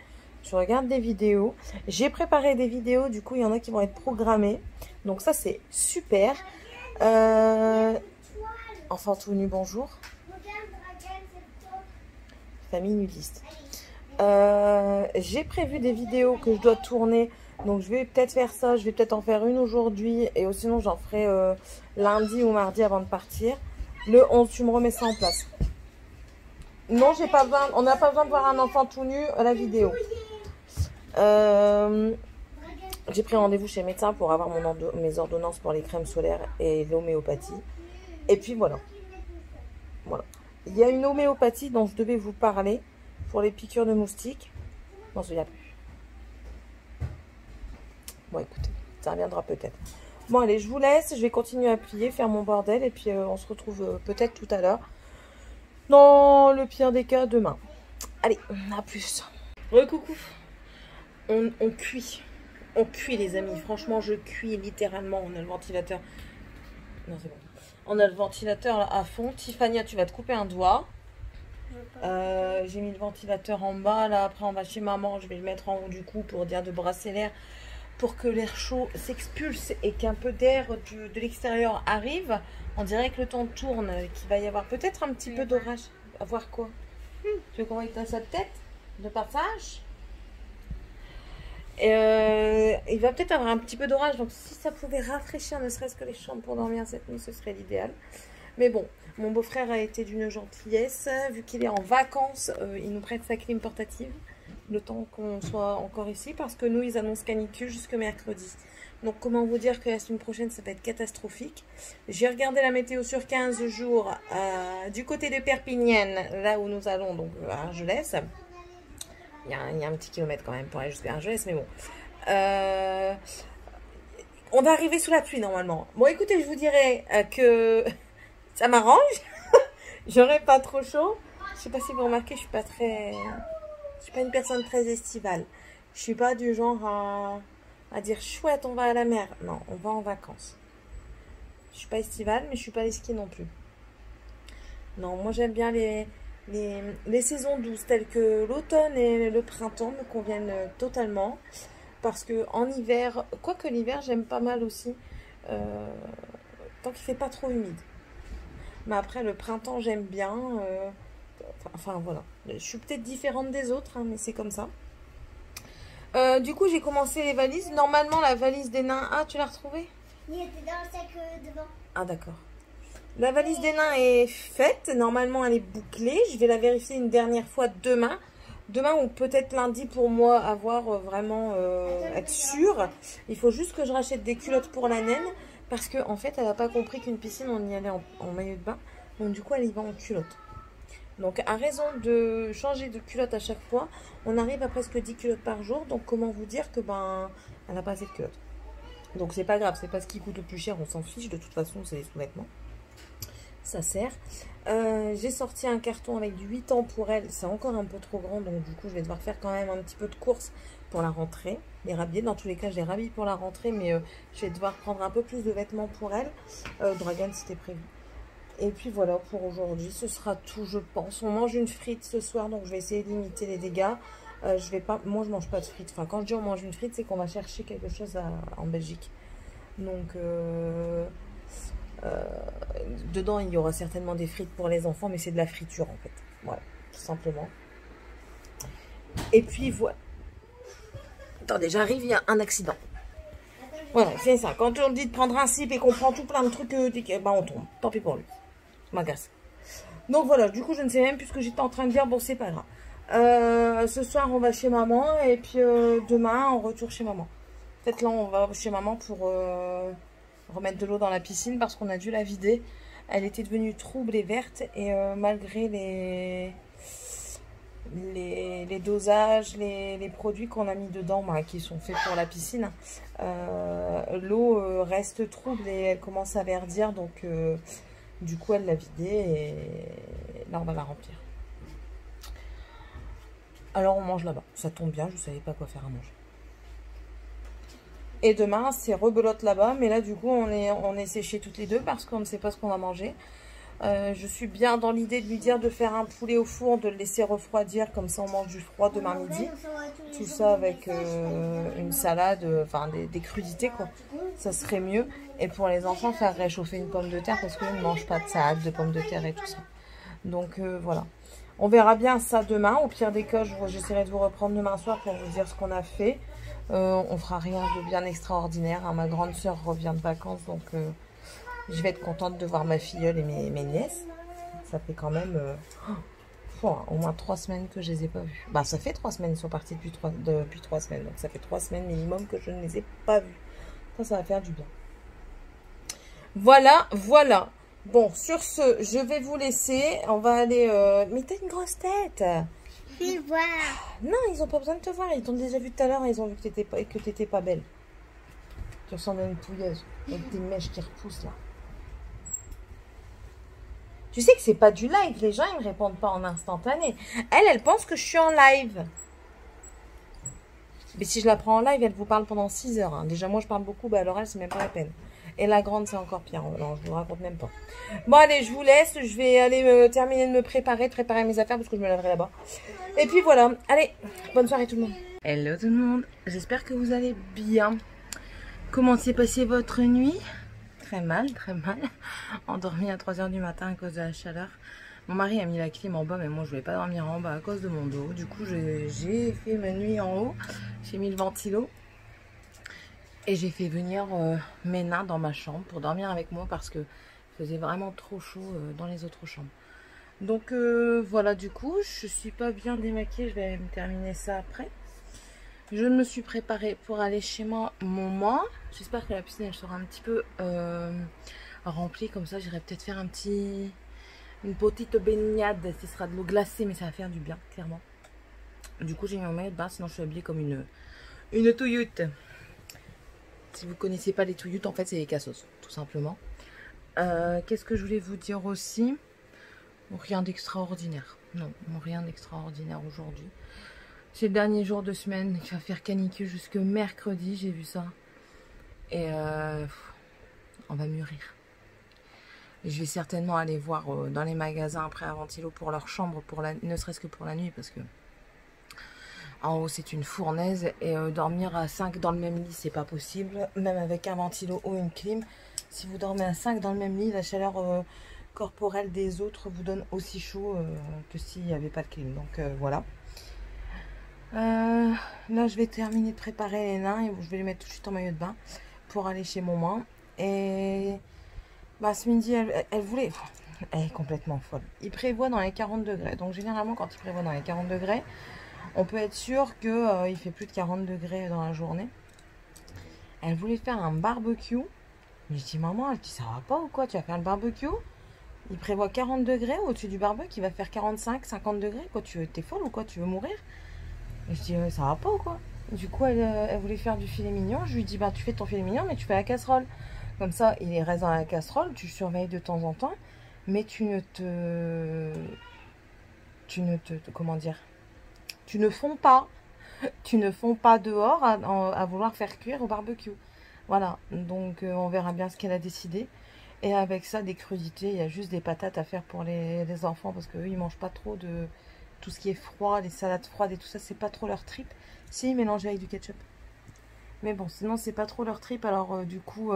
Je regarde des vidéos. J'ai préparé des vidéos. Du coup, il y en a qui vont être programmées. Donc ça, c'est super. Enfant tout nu, bonjour. Famille nudiste. J'ai prévu des vidéos que je dois tourner. Donc, je vais peut-être faire ça. Je vais peut-être en faire une aujourd'hui. Et sinon, j'en ferai lundi ou mardi avant de partir. Le 11, tu me remets ça en place. Non, j'ai pas besoin. On n'a pas besoin de voir un enfant tout nu à la vidéo. J'ai pris rendez-vous chez le médecin pour avoir mes ordonnances pour les crèmes solaires et l'homéopathie. Et puis voilà. Voilà. Il y a une homéopathie dont je devais vous parler pour les piqûres de moustiques. Non, il n'y a plus. Bon, écoutez, ça reviendra peut-être. Bon, allez, je vous laisse. Je vais continuer à plier, faire mon bordel. Et puis, on se retrouve peut-être tout à l'heure. Dans le pire des cas, demain. Allez, à plus. Recoucou. On cuit. On cuit, les amis. Franchement, je cuis littéralement. On a le ventilateur. Non, c'est bon. On a le ventilateur là, à fond. Tiffania, tu vas te couper un doigt. J'ai mis le ventilateur en bas. Là, après, on va chez maman. Je vais le mettre en haut du cou pour dire de brasser l'air. Pour que l'air chaud s'expulse et qu'un peu d'air de l'extérieur arrive. On dirait que le temps tourne. Qu'il va y avoir peut-être un petit peu d'orage. À voir quoi? Tu veux qu'on éteint sa tête de passage? Il va peut-être avoir un petit peu d'orage, donc si ça pouvait rafraîchir ne serait-ce que les chambres pour dormir cette nuit, ce serait l'idéal. Mais bon, mon beau-frère a été d'une gentillesse, vu qu'il est en vacances, il nous prête sa clim portative, le temps qu'on soit encore ici, parce que nous, ils annoncent canicule jusque mercredi. Donc comment vous dire que la semaine prochaine, ça va être catastrophique. J'ai regardé la météo sur 15 jours, du côté de Perpignan, là où nous allons, donc à Argelès. Il y a un petit kilomètre quand même pour aller jusqu'à Argelès, mais bon. On va arriver sous la pluie normalement. Bon, écoutez, je vous dirais que ça m'arrange. J'aurais pas trop chaud. Je sais pas si vous remarquez, je suis pas une personne très estivale. Je suis pas du genre à dire chouette, on va à la mer. Non, on va en vacances. Je suis pas estivale, mais je suis pas esquie non plus. Non, moi j'aime bien les saisons douces telles que l'automne et le printemps me conviennent totalement parce que en hiver, quoique l'hiver j'aime pas mal aussi tant qu'il fait pas trop humide, mais après le printemps j'aime bien enfin voilà, je suis peut-être différente des autres hein, mais c'est comme ça. Du coup j'ai commencé les valises. Normalement la valise des nains, tu l'as retrouvée? Il était dans le sac devant. Ah d'accord. La valise des nains est faite. Normalement, elle est bouclée. Je vais la vérifier une dernière fois demain. Demain ou peut-être lundi pour moi, avoir vraiment être sûre. Il faut juste que je rachète des culottes pour la naine. Parce qu'en en fait, elle n'a pas compris qu'une piscine, on y allait en maillot de bain. Donc du coup, elle y va en culotte. Donc à raison de changer de culotte à chaque fois, on arrive à presque 10 culottes par jour. Donc comment vous dire que elle n'a pas assez de culottes. Donc c'est pas grave, c'est pas ce qui coûte le plus cher, on s'en fiche. De toute façon, c'est les sous-vêtements. Ça sert. J'ai sorti un carton avec du 8 ans pour elle. C'est encore un peu trop grand, donc du coup je vais devoir faire quand même un petit peu de course pour la rentrée. Les rhabiller, dans tous les cas je les rhabille pour la rentrée, mais je vais devoir prendre un peu plus de vêtements pour elle. Dragon, c'était prévu. Et puis voilà, pour aujourd'hui ce sera tout, je pense. On mange une frite ce soir, donc je vais essayer de limiter les dégâts. Je vais pas, moi je mange pas de frites. Enfin, quand je dis on mange une frite, c'est qu'on va chercher quelque chose en Belgique. Donc dedans il y aura certainement des frites pour les enfants, mais c'est de la friture en fait. Voilà, tout simplement. Et puis voilà. Attendez, j'arrive, il y a un accident. Voilà, c'est ça. Quand on dit de prendre un slip et qu'on prend tout plein de trucs, on tombe. Tant pis pour lui. Je m'agace. Donc voilà, du coup je ne sais même plus ce que j'étais en train de dire. Bon, c'est pas grave. Ce soir on va chez maman et puis demain on retourne chez maman. Peut-être là on va chez maman pour remettre de l'eau dans la piscine parce qu'on a dû la vider. Elle était devenue trouble et verte et malgré les dosages, les produits qu'on a mis dedans, qui sont faits pour la piscine, l'eau reste trouble et elle commence à verdir. Donc du coup elle l'a vidée et là on va la remplir. Alors on mange là-bas, ça tombe bien, je ne savais pas quoi faire à manger. Et demain, c'est rebelote là-bas. Mais là, du coup, on est séchés toutes les deux parce qu'on ne sait pas ce qu'on va manger. Je suis bien dans l'idée de lui dire de faire un poulet au four, de le laisser refroidir. Comme ça, on mange du froid demain midi. Tout ça avec une salade, enfin des crudités, quoi. Ça serait mieux. Et pour les enfants, faire réchauffer une pomme de terre parce qu'ils ne mangent pas de salade, de pommes de terre et tout ça. Donc, voilà. On verra bien ça demain. Au pire des cas, j'essaierai de vous reprendre demain soir pour vous dire ce qu'on a fait. On fera rien de bien extraordinaire. Ma grande soeur revient de vacances, donc je vais être contente de voir ma filleule et mes nièces. Ça fait quand même au moins 3 semaines que je les ai pas vues. Bah, ça fait 3 semaines, ils sont partis depuis 3 semaines. Donc ça fait 3 semaines minimum que je ne les ai pas vues. Ça va faire du bien. Voilà, voilà. Bon, sur ce, je vais vous laisser. On va aller... Mais t'as une grosse tête. Puis voir. Non, ils n'ont pas besoin de te voir. Ils t'ont déjà vu tout à l'heure et ils ont vu que t'étais pas belle. Tu ressembles à une pouilleuse avec tes mèches qui repoussent là. Tu sais que c'est pas du live. Les gens, ils me répondent pas en instantané. Elle pense que je suis en live. Mais si je la prends en live, elle vous parle pendant 6 heures. Hein. Déjà, moi, je parle beaucoup. Bah, alors elle, c'est même pas la peine. Et la grande, c'est encore pire. Non, je vous raconte même pas. Bon, allez, je vous laisse. Je vais aller terminer de me préparer mes affaires parce que je me laverai là-bas. Et puis voilà. Allez, bonne soirée tout le monde. Hello tout le monde. J'espère que vous allez bien. Comment s'est passée votre nuit? Très mal, très mal. Endormie à 3 h du matin à cause de la chaleur. Mon mari a mis la clim en bas, mais moi je voulais pas dormir en bas à cause de mon dos. Du coup, j'ai fait ma nuit en haut. J'ai mis le ventilo. Et j'ai fait venir mes nains dans ma chambre pour dormir avec moi parce que faisait vraiment trop chaud dans les autres chambres. Donc voilà, du coup, je suis pas bien démaquillée. Je vais me terminer ça après. Je me suis préparée pour aller chez mon maman. J'espère que la piscine elle sera un petit peu remplie. Comme ça, j'irai peut-être faire une petite baignade. Ce sera de l'eau glacée, mais ça va faire du bien, clairement. Du coup, j'ai mis mon maillot de bain, sinon je suis habillée comme une touyoute. Si vous connaissez pas les touyoutes, en fait, c'est les cassos, tout simplement. Qu'est-ce que je voulais vous dire aussi? Rien d'extraordinaire. Non, rien d'extraordinaire aujourd'hui. C'est le dernier jour de semaine. Il va faire canicule jusque mercredi, j'ai vu ça. Et on va mûrir. Et je vais certainement aller voir dans les magasins après un ventilo pour leur chambre, ne serait-ce que pour la nuit, parce que en haut c'est une fournaise et dormir à 5 dans le même lit c'est pas possible, même avec un ventilo ou une clim. Si vous dormez à 5 dans le même lit, la chaleur corporelle des autres vous donne aussi chaud que s'il n'y avait pas de clim. Donc voilà. Là je vais terminer de préparer les nains et je vais les mettre tout de suite en maillot de bain pour aller chez maman. Et bah, ce midi, elle voulait... Elle est complètement folle. Il prévoit dans les 40 degrés. Donc généralement, quand il prévoit dans les 40 degrés, on peut être sûr qu'il il fait plus de 40 degrés dans la journée. Elle voulait faire un barbecue. Mais je dis, maman, elle dit, ça va pas ou quoi? Tu vas faire le barbecue? Il prévoit 40 degrés au-dessus du barbecue. Il va faire 45, 50 degrés. Quoi, t'es folle ou quoi? Tu veux mourir? Et je dis, ça va pas ou quoi? Du coup, elle voulait faire du filet mignon. Je lui dis, bah, tu fais ton filet mignon, mais tu fais la casserole. Comme ça, il reste dans la casserole. Tu surveilles de temps en temps. Mais tu ne comment dire? Tu ne fonds pas. Tu ne fonds pas dehors à vouloir faire cuire au barbecue. Voilà. Donc, on verra bien ce qu'elle a décidé. Et avec ça, des crudités. Il y a juste des patates à faire pour les enfants. Parce qu'eux, ils mangent pas trop de tout ce qui est froid. Les salades froides et tout ça, c'est pas trop leur trip. Si, ils mélangent avec du ketchup. Mais bon, sinon, c'est pas trop leur trip. Alors, du coup,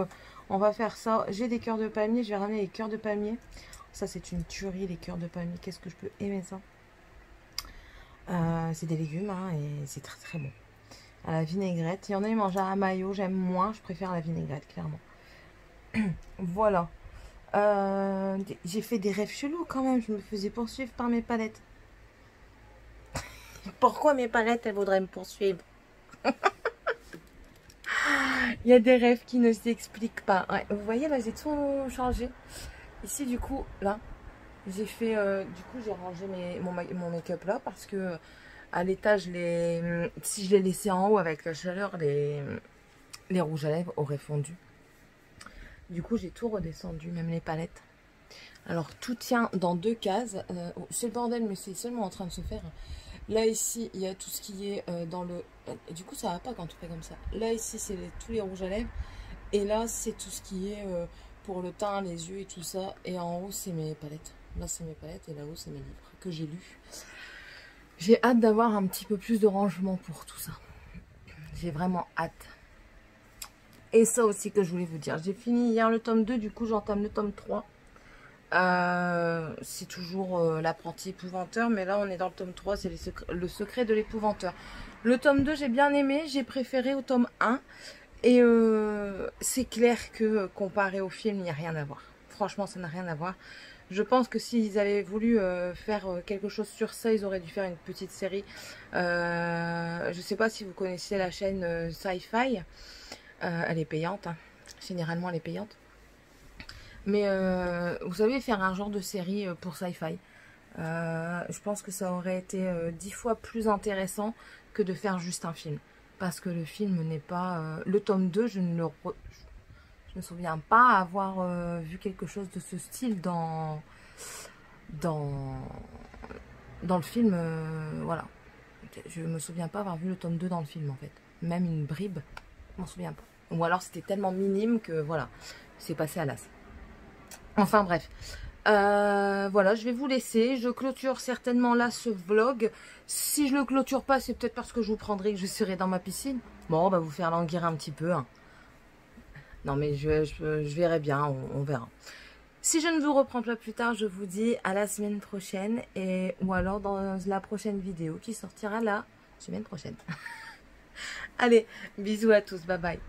on va faire ça. J'ai des cœurs de palmier. Je vais ramener les cœurs de palmier. Ça, c'est une tuerie, les cœurs de palmier. Qu'est-ce que je peux aimer ça? C'est des légumes, hein, et c'est très très bon. À la vinaigrette. Il y en a, ils mangent à mayo. J'aime moins. Je préfère la vinaigrette, clairement. Voilà. J'ai fait des rêves chelous quand même. Je me faisais poursuivre par mes palettes. Pourquoi mes palettes, elles voudraient me poursuivre? Il y a des rêves qui ne s'expliquent pas. Ouais, vous voyez, là, j'ai tout changé. Ici, du coup, là, j'ai fait... du coup, j'ai rangé mon make-up là parce que à l'étage, si je les laissais en haut avec la chaleur, les rouges à lèvres auraient fondu. Du coup, j'ai tout redescendu, même les palettes. Alors, tout tient dans 2 cases. C'est le bordel, mais c'est seulement en train de se faire. Là, ici, il y a tout ce qui est dans le... Du coup, ça va pas quand tu fais comme ça. Là, ici, c'est tous les rouges à lèvres. Et là, c'est tout ce qui est pour le teint, les yeux et tout ça. Et en haut, c'est mes palettes. Là, c'est mes palettes et là-haut, c'est mes livres que j'ai lus. J'ai hâte d'avoir un petit peu plus de rangement pour tout ça. J'ai vraiment hâte. Et ça aussi que je voulais vous dire. J'ai fini hier le tome 2, du coup, j'entame le tome 3. C'est toujours l'apprenti épouvanteur, mais là on est dans le tome 3, c'est le secret de l'épouvanteur. Le tome 2 j'ai bien aimé, j'ai préféré au tome 1 et c'est clair que comparé au film il n'y a rien à voir. Franchement ça n'a rien à voir. Je pense que s'ils avaient voulu faire quelque chose sur ça, ils auraient dû faire une petite série. Je sais pas si vous connaissez la chaîne Sci-Fi, elle est payante, hein. Généralement elle est payante. Mais vous savez, faire un genre de série pour Sci-Fi, je pense que ça aurait été 10 fois plus intéressant que de faire juste un film. Parce que le film n'est pas... le tome 2, je ne me souviens pas avoir vu quelque chose de ce style dans le film. Voilà. Je me souviens pas avoir vu le tome 2 dans le film, en fait. Même une bribe, je m'en souviens pas. Ou alors c'était tellement minime que, voilà, c'est passé à l'as. Enfin bref, voilà, je vais vous laisser. Je clôture certainement là ce vlog. Si je le clôture pas, c'est peut-être parce que je vous prendrai que je serai dans ma piscine. Bon, on va vous faire languir un petit peu, hein. Non mais je verrai bien, on verra. Si je ne vous reprends pas plus tard, je vous dis à la semaine prochaine. Ou alors dans la prochaine vidéo qui sortira la semaine prochaine. Allez, bisous à tous, bye bye.